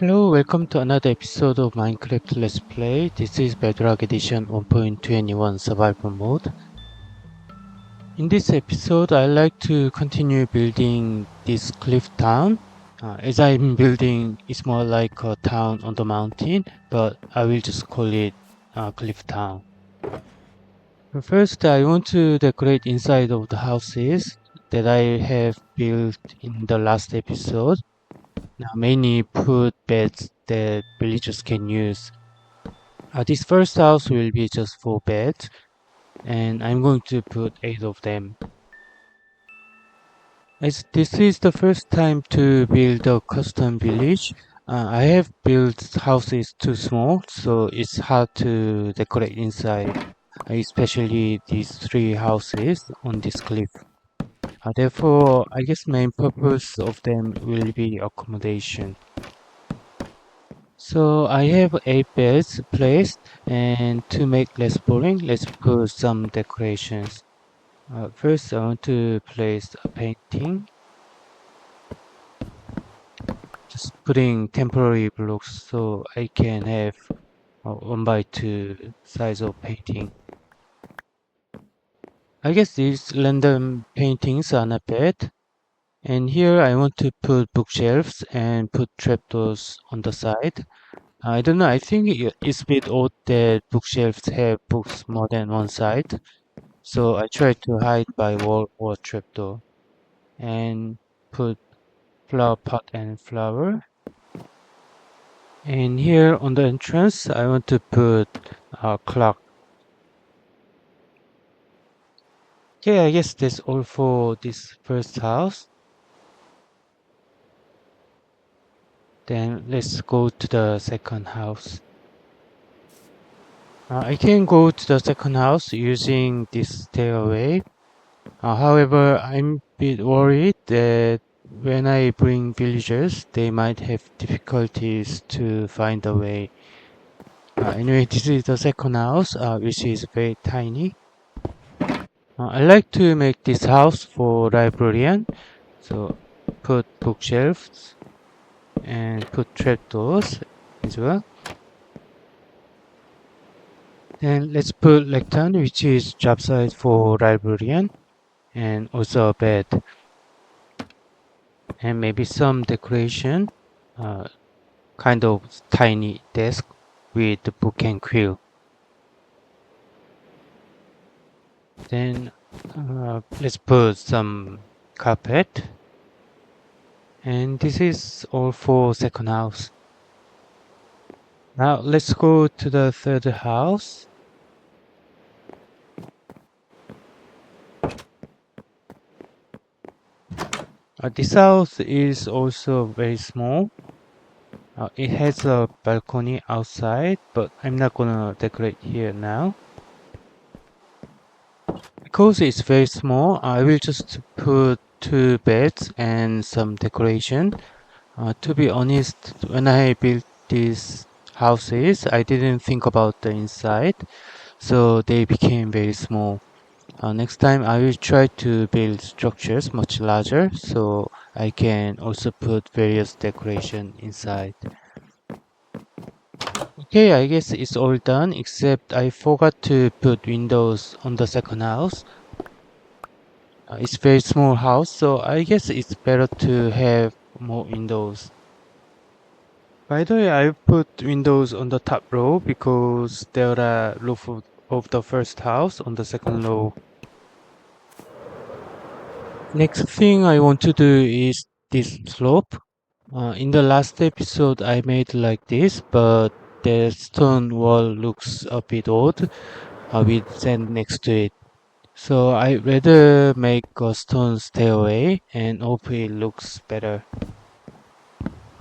Hello, welcome to another episode of Minecraft Let's Play. This is Bedrock Edition 1.21 Survival Mode. In this episode, I like to continue building this cliff town. As I'm building, it's more like a town on the mountain, but I will just call it cliff town. First, I want to decorate inside of the houses that I have built in the last episode. Now, many put beds that villagers can use. This first house will be just 4 beds, and I'm going to put 8 of them. As this is the first time to build a custom village, I have built houses too small, so it's hard to decorate inside, especially these 3 houses on this cliff. Therefore, I guess main purpose of them will be accommodation. So I have 8 beds placed, and to make less boring, let's put some decorations. First, I want to place a painting. Just putting temporary blocks so I can have 1 by 2 size of painting. I guess these random paintings are not bad. And here I want to put bookshelves and put trapdoors on the side. I don't know, I think it's a bit odd that bookshelves have books more than one side. So I try to hide by wall or trapdoor and put flower pot and flower. And here on the entrance, I want to put a clock. Okay, I guess that's all for this first house. Then let's go to the second house. I can go to the second house using this stairway. However, I'm a bit worried that when I bring villagers, they might have difficulties to find a way. Anyway, this is the second house, which is very tiny. I like to make this house for librarian, so put bookshelves and put trapdoors as well. Then let's put lectern, which is job site for librarian, and also a bed, and maybe some decoration, kind of tiny desk with the book and quill. Then let's put some carpet. And this is all for second house. Now let's go to the third house. This house is also very small. It has a balcony outside, but I'm not gonna decorate here now. Because it's very small, I will just put 2 beds and some decoration. To be honest, when I built these houses, I didn't think about the inside, so they became very small. Next time I will try to build structures much larger, so I can also put various decoration inside. Okay, I guess it's all done, except I forgot to put windows on the second house. It's very small house, so I guess it's better to have more windows. By the way, I put windows on the top row because there are roof of the first house on the second row. Next thing I want to do is this slope. In the last episode I made like this, but the stone wall looks a bit odd with sand next to it. So I rather make a stone stairway and hope it looks better.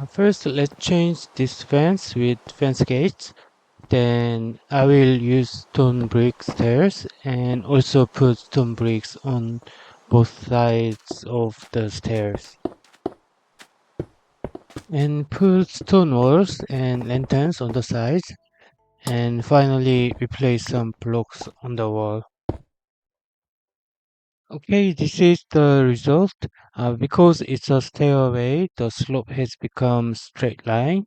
First, let's change this fence with fence gates. Then I will use stone brick stairs and also put stone bricks on both sides of the stairs. And put stone walls and lanterns on the sides. And finally replace some blocks on the wall. Okay, this is the result. Because it's a stairway, the slope has become straight line.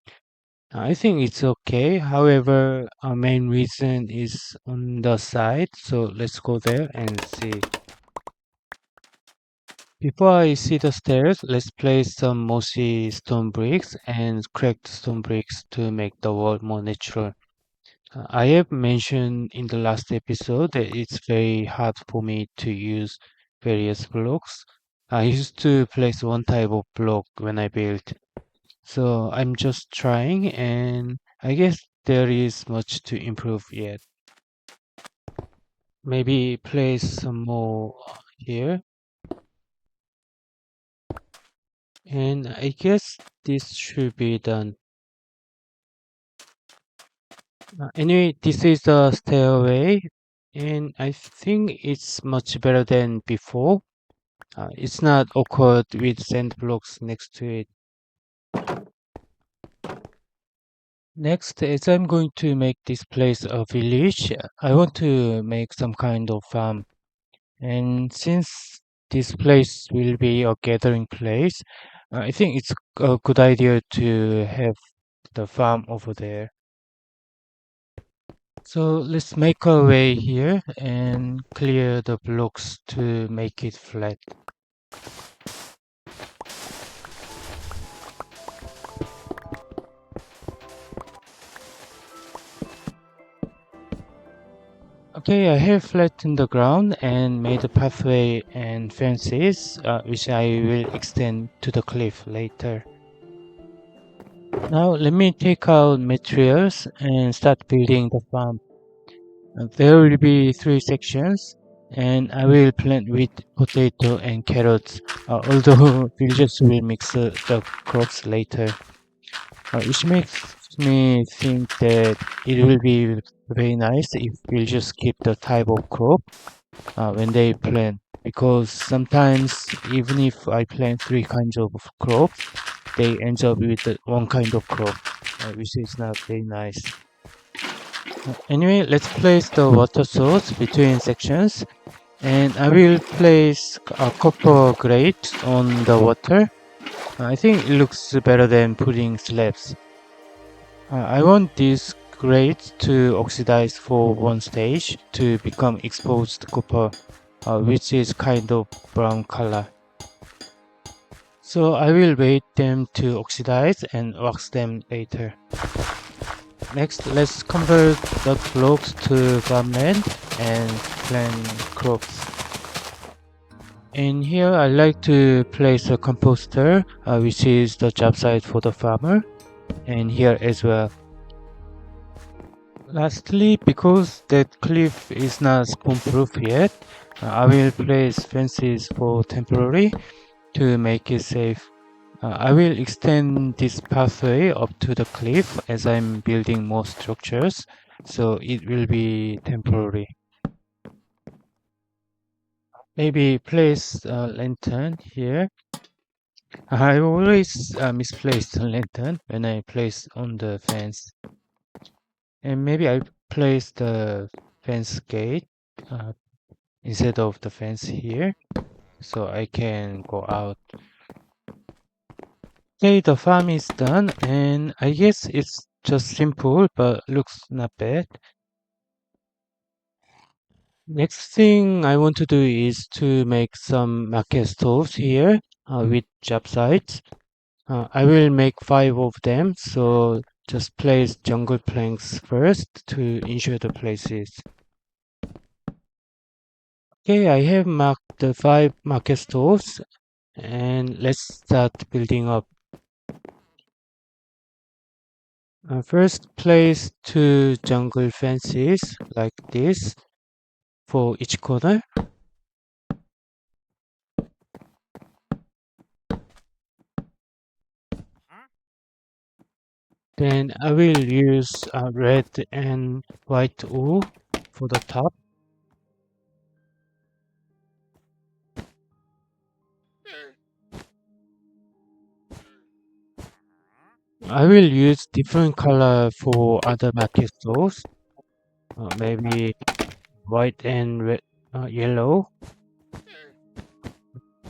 I think it's okay. However, our main reason is on the side. So let's go there and see. Before I see the stairs, let's place some mossy stone bricks and cracked stone bricks to make the wall more natural. I have mentioned in the last episode that it's very hard for me to use various blocks. I used to place one type of block when I built. So I'm just trying, and I guess there is much to improve yet. Maybe place some more here. And I guess this should be done. Anyway, this is the stairway, and I think it's much better than before. It's not awkward with sand blocks next to it. Next, as I'm going to make this place a village, I want to make some kind of farm. And since this place will be a gathering place, I think it's a good idea to have the farm over there. So let's make our way here and clear the blocks to make it flat. Okay, I have flattened the ground and made a pathway and fences, which I will extend to the cliff later. Now let me take out materials and start building the farm. There will be three sections, and I will plant wheat, potato, and carrots. Although villagers will mix the crops later, which makes me think that it will be very nice if we just keep the type of crop when they plant. Because sometimes, even if I plant three kinds of crops, they end up with one kind of crop, which is not very nice. Anyway, let's place the water source between sections, and I will place a copper grate on the water. I think it looks better than putting slabs. I want this grate to oxidize for one stage to become exposed copper, which is kind of brown color. So I will wait them to oxidize and wax them later. Next, let's convert the blocks to farmland and plant crops. And here I like to place a composter, which is the job site for the farmer, and here as well. Lastly, because that cliff is not spawn-proof yet, I will place fences for temporary to make it safe. I will extend this pathway up to the cliff as I'm building more structures, so it will be temporary. Maybe place a lantern here. I always misplace the lantern when I place on the fence. And maybe I place the fence gate uh, instead of the fence here, so I can go out. Okay, the farm is done, and I guess it's just simple, but looks not bad. Next thing I want to do is to make some market stalls here with job sites. I will make 5 of them, so just place jungle planks first to ensure the places. Okay, I have marked the 5 market stalls, and let's start building up. First, place 2 jungle fences like this for each corner. Then I will use red and white wool for the top. I will use different color for other market stalls. Maybe white and red, yellow,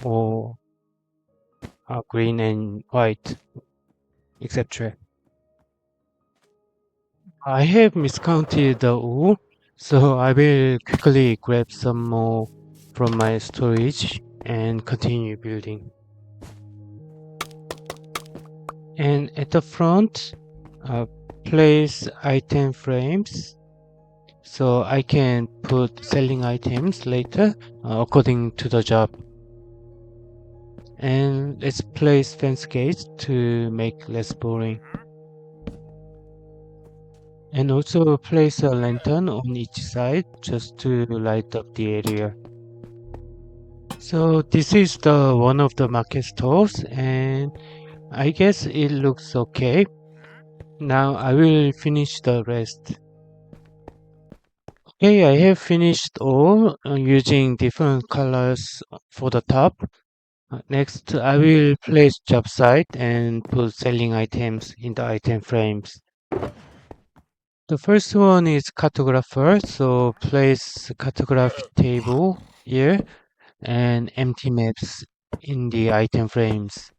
or green and white, etc. I have miscounted the wool, so I will quickly grab some more from my storage and continue building. And at the front, uh, place item frames so I can put selling items later according to the job. And let's place fence gates to make less boring. And also place a lantern on each side just to light up the area. So this is the one of the market stores and I guess it looks okay. Now I will finish the rest. Okay, I have finished all using different colors for the top. Next, I will place job site and put selling items in the item frames. The first one is cartographer, so place cartography table here and empty maps in the item frames.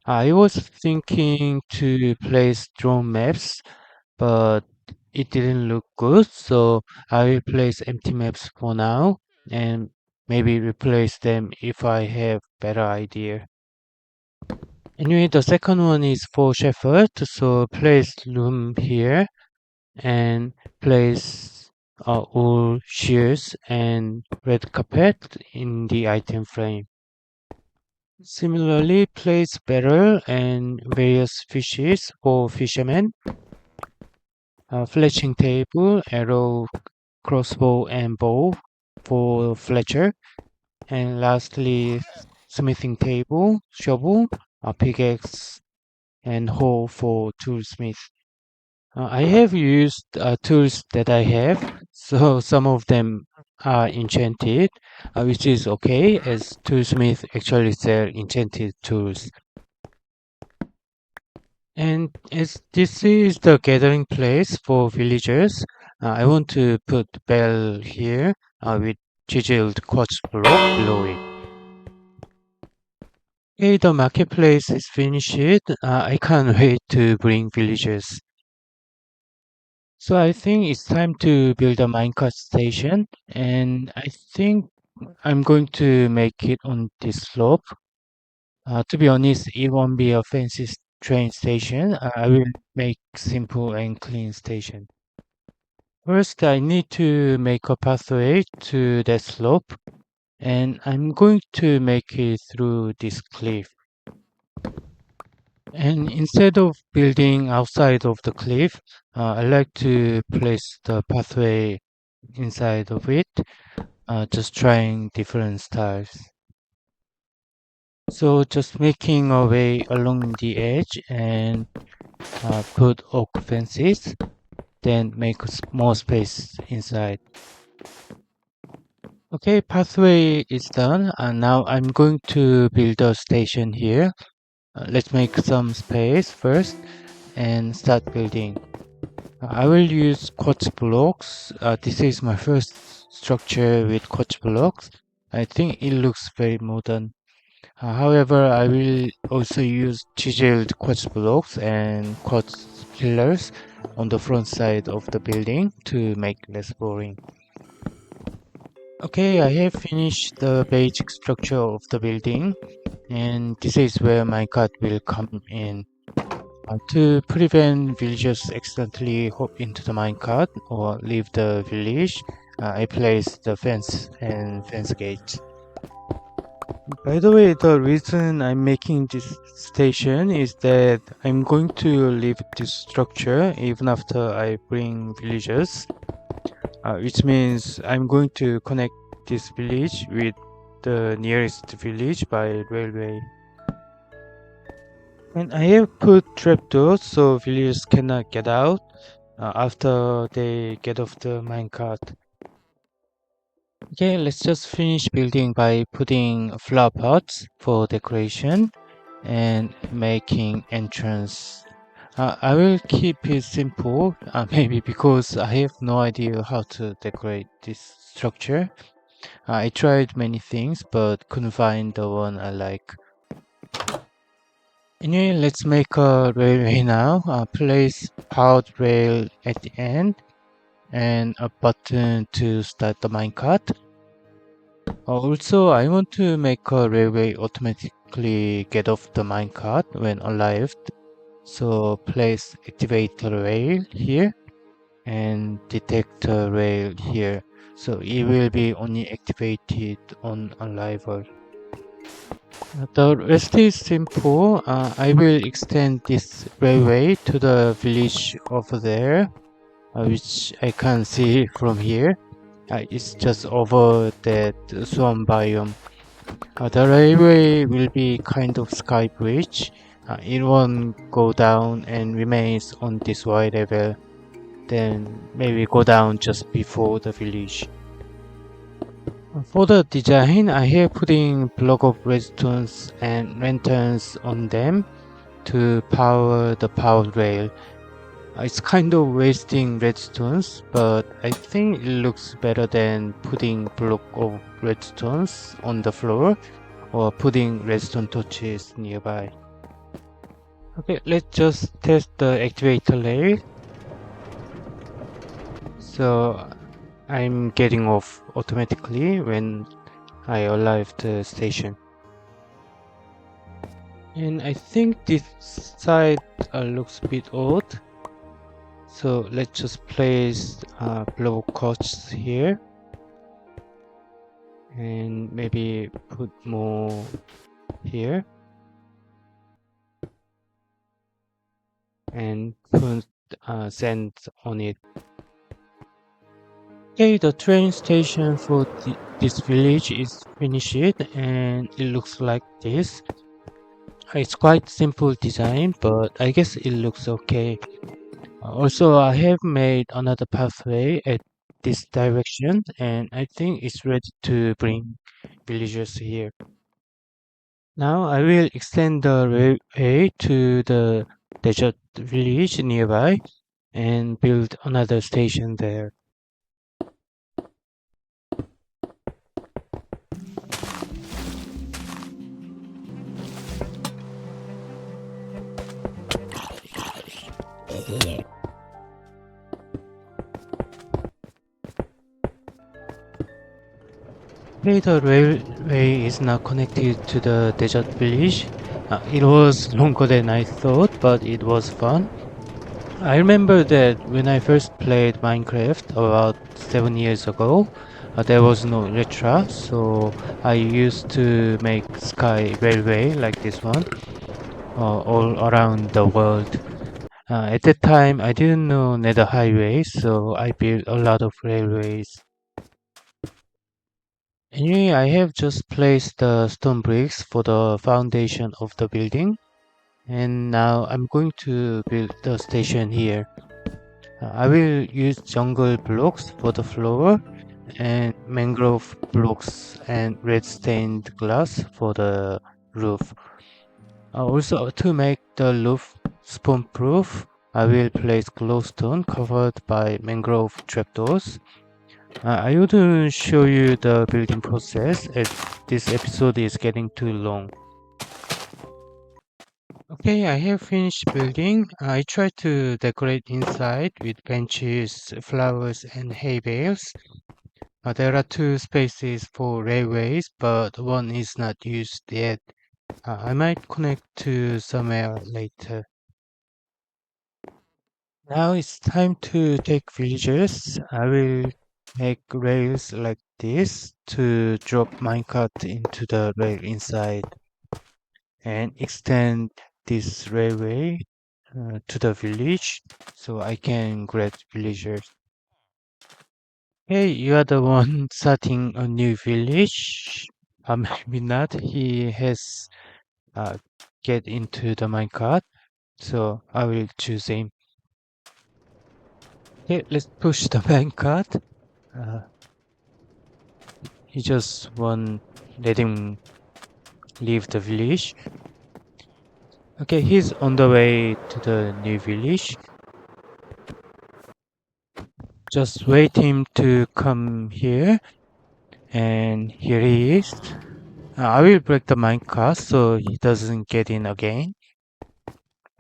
I was thinking to place drone maps, but it didn't look good, so I will place empty maps for now and maybe replace them if I have better idea. Anyway, the second one is for shepherd, so place loom here and place all shears and red carpet in the item frame. Similarly, place barrel and various fishes for fishermen, fletching table, arrow, crossbow, and bow for fletcher, and lastly, smithing table, shovel, pickaxe, and hoe for toolsmith. I have used tools that I have, so some of them are enchanted, which is okay as toolsmith actually sell enchanted tools. And as this is the gathering place for villagers, I want to put bell here with chiseled quartz block below it. Okay, the marketplace is finished. I can't wait to bring villagers. So I think it's time to build a minecart station, and I think I'm going to make it on this slope. To be honest, it won't be a fancy train station. I will make simple and clean station. First, I need to make a pathway to that slope, and I'm going to make it through this cliff. And instead of building outside of the cliff, I like to place the pathway inside of it, just trying different styles. So just making a way along the edge and put oak fences, then make more space inside. Okay, pathway is done, and now I'm going to build a station here. Let's make some space first and start building. I will use quartz blocks. This is my first structure with quartz blocks. I think it looks very modern. However, I will also use chiseled quartz blocks and quartz pillars on the front side of the building to make less boring. Okay, I have finished the basic structure of the building, and this is where my cart will come in. To prevent villagers accidentally hop into the minecart or leave the village, I place the fence and fence gates. By the way, the reason I'm making this station is that I'm going to leave this structure even after I bring villagers, which means I'm going to connect this village with the nearest village by railway. And I have put trapdoors so villagers cannot get out after they get off the minecart. Okay, let's just finish building by putting flower pots for decoration and making entrance. I will keep it simple, maybe because I have no idea how to decorate this structure. I tried many things but couldn't find the one I like. Anyway, let's make a railway now. Place powered rail at the end and a button to start the minecart. Also, I want to make a railway automatically get off the minecart when alive. So place activator rail here and detector rail here. So it will be only activated on arrival. The rest is simple. I will extend this railway to the village over there, which I can't see from here. It's just over that swamp biome. The railway will be kind of sky bridge. It won't go down and remains on this Y level. Then maybe go down just before the village. For the design, I have putting block of redstones and lanterns on them to power the power rail. It's kind of wasting redstones, but I think it looks better than putting block of redstones on the floor or putting redstone torches nearby. Okay, let's just test the activator rail. So I'm getting off automatically when I arrive the station. And I think this side looks a bit odd. So let's just place block costs here. And maybe put more here. And put sand on it. Okay, the train station for this village is finished and it looks like this. It's quite simple design, but I guess it looks okay. Also, I have made another pathway at this direction and I think it's ready to bring villagers here. Now I will extend the railway to the desert village nearby and build another station there. Okay, the railway is now connected to the desert village. It was longer than I thought, but it was fun. I remember that when I first played Minecraft about 7 years ago, there was no Elytra, so I used to make sky railway like this one all around the world. At that time, I didn't know nether highway, so I built a lot of railways. Anyway, I have just placed the stone bricks for the foundation of the building, and now I'm going to build the station here. I will use jungle blocks for the floor and mangrove blocks and red stained glass for the roof. Also, to make the roof spawn proof, I will place glowstone covered by mangrove trapdoors. I wouldn't show you the building process as this episode is getting too long. Okay, I have finished building. I tried to decorate inside with benches, flowers, and hay bales. There are two spaces for railways, but one is not used yet. I might connect to somewhere later. Now it's time to take villagers. I will make rails like this to drop minecart into the rail inside and extend this railway to the village so I can grab villagers. Hey, you are the one starting a new village? Maybe not. He has uh, get into the minecart, so I will choose him. Okay, let's push the minecart. Uh, he just won't let him leave the village. Okay, he's on the way to the new village. Just wait him to come here. And here he is. I will break the minecart so he doesn't get in again.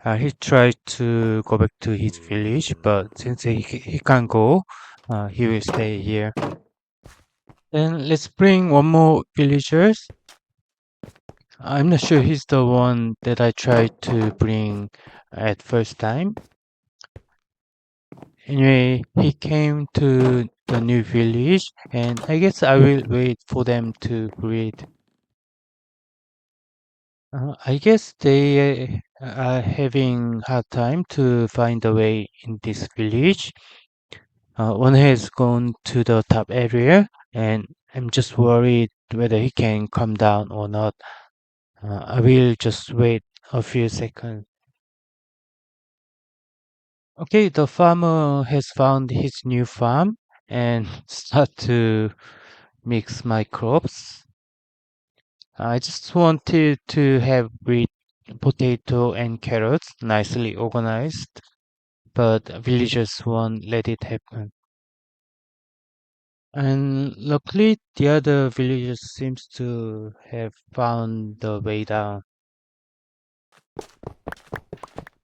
He tried to go back to his village, but since he can't go, he will stay here. Then let's bring one more villagers. I'm not sure he's the one that I tried to bring at first time. Anyway, he came to the new village, and I guess I will wait for them to breed. I guess they are having hard time to find a way in this village. One has gone to the top area, and I'm just worried whether he can come down or not. I will just wait a few seconds. Okay, the farmer has found his new farm and start to mix my crops. I just wanted to have wheat, potato, and carrots nicely organized, but villagers won't let it happen. And luckily, the other villagers seems to have found the way down.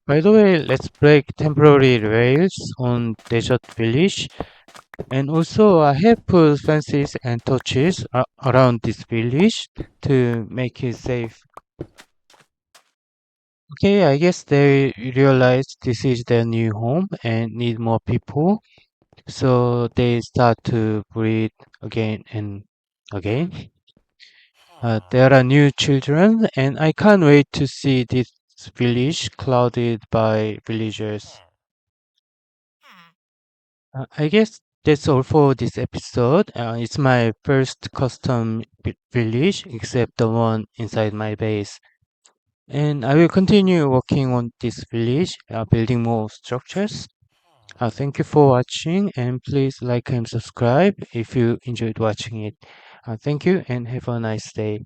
By the way, let's break temporary rails on Desert Village. And also, I have put fences and torches around this village to make it safe. Okay, I guess they realize this is their new home and need more people. So they start to breed again and again. There are new children, and I can't wait to see this village clouded by villagers. I guess that's all for this episode. It's my first custom village, except the one inside my base. And I will continue working on this village, building more structures. Thank you for watching, and please like and subscribe if you enjoyed watching it. Thank you and have a nice day.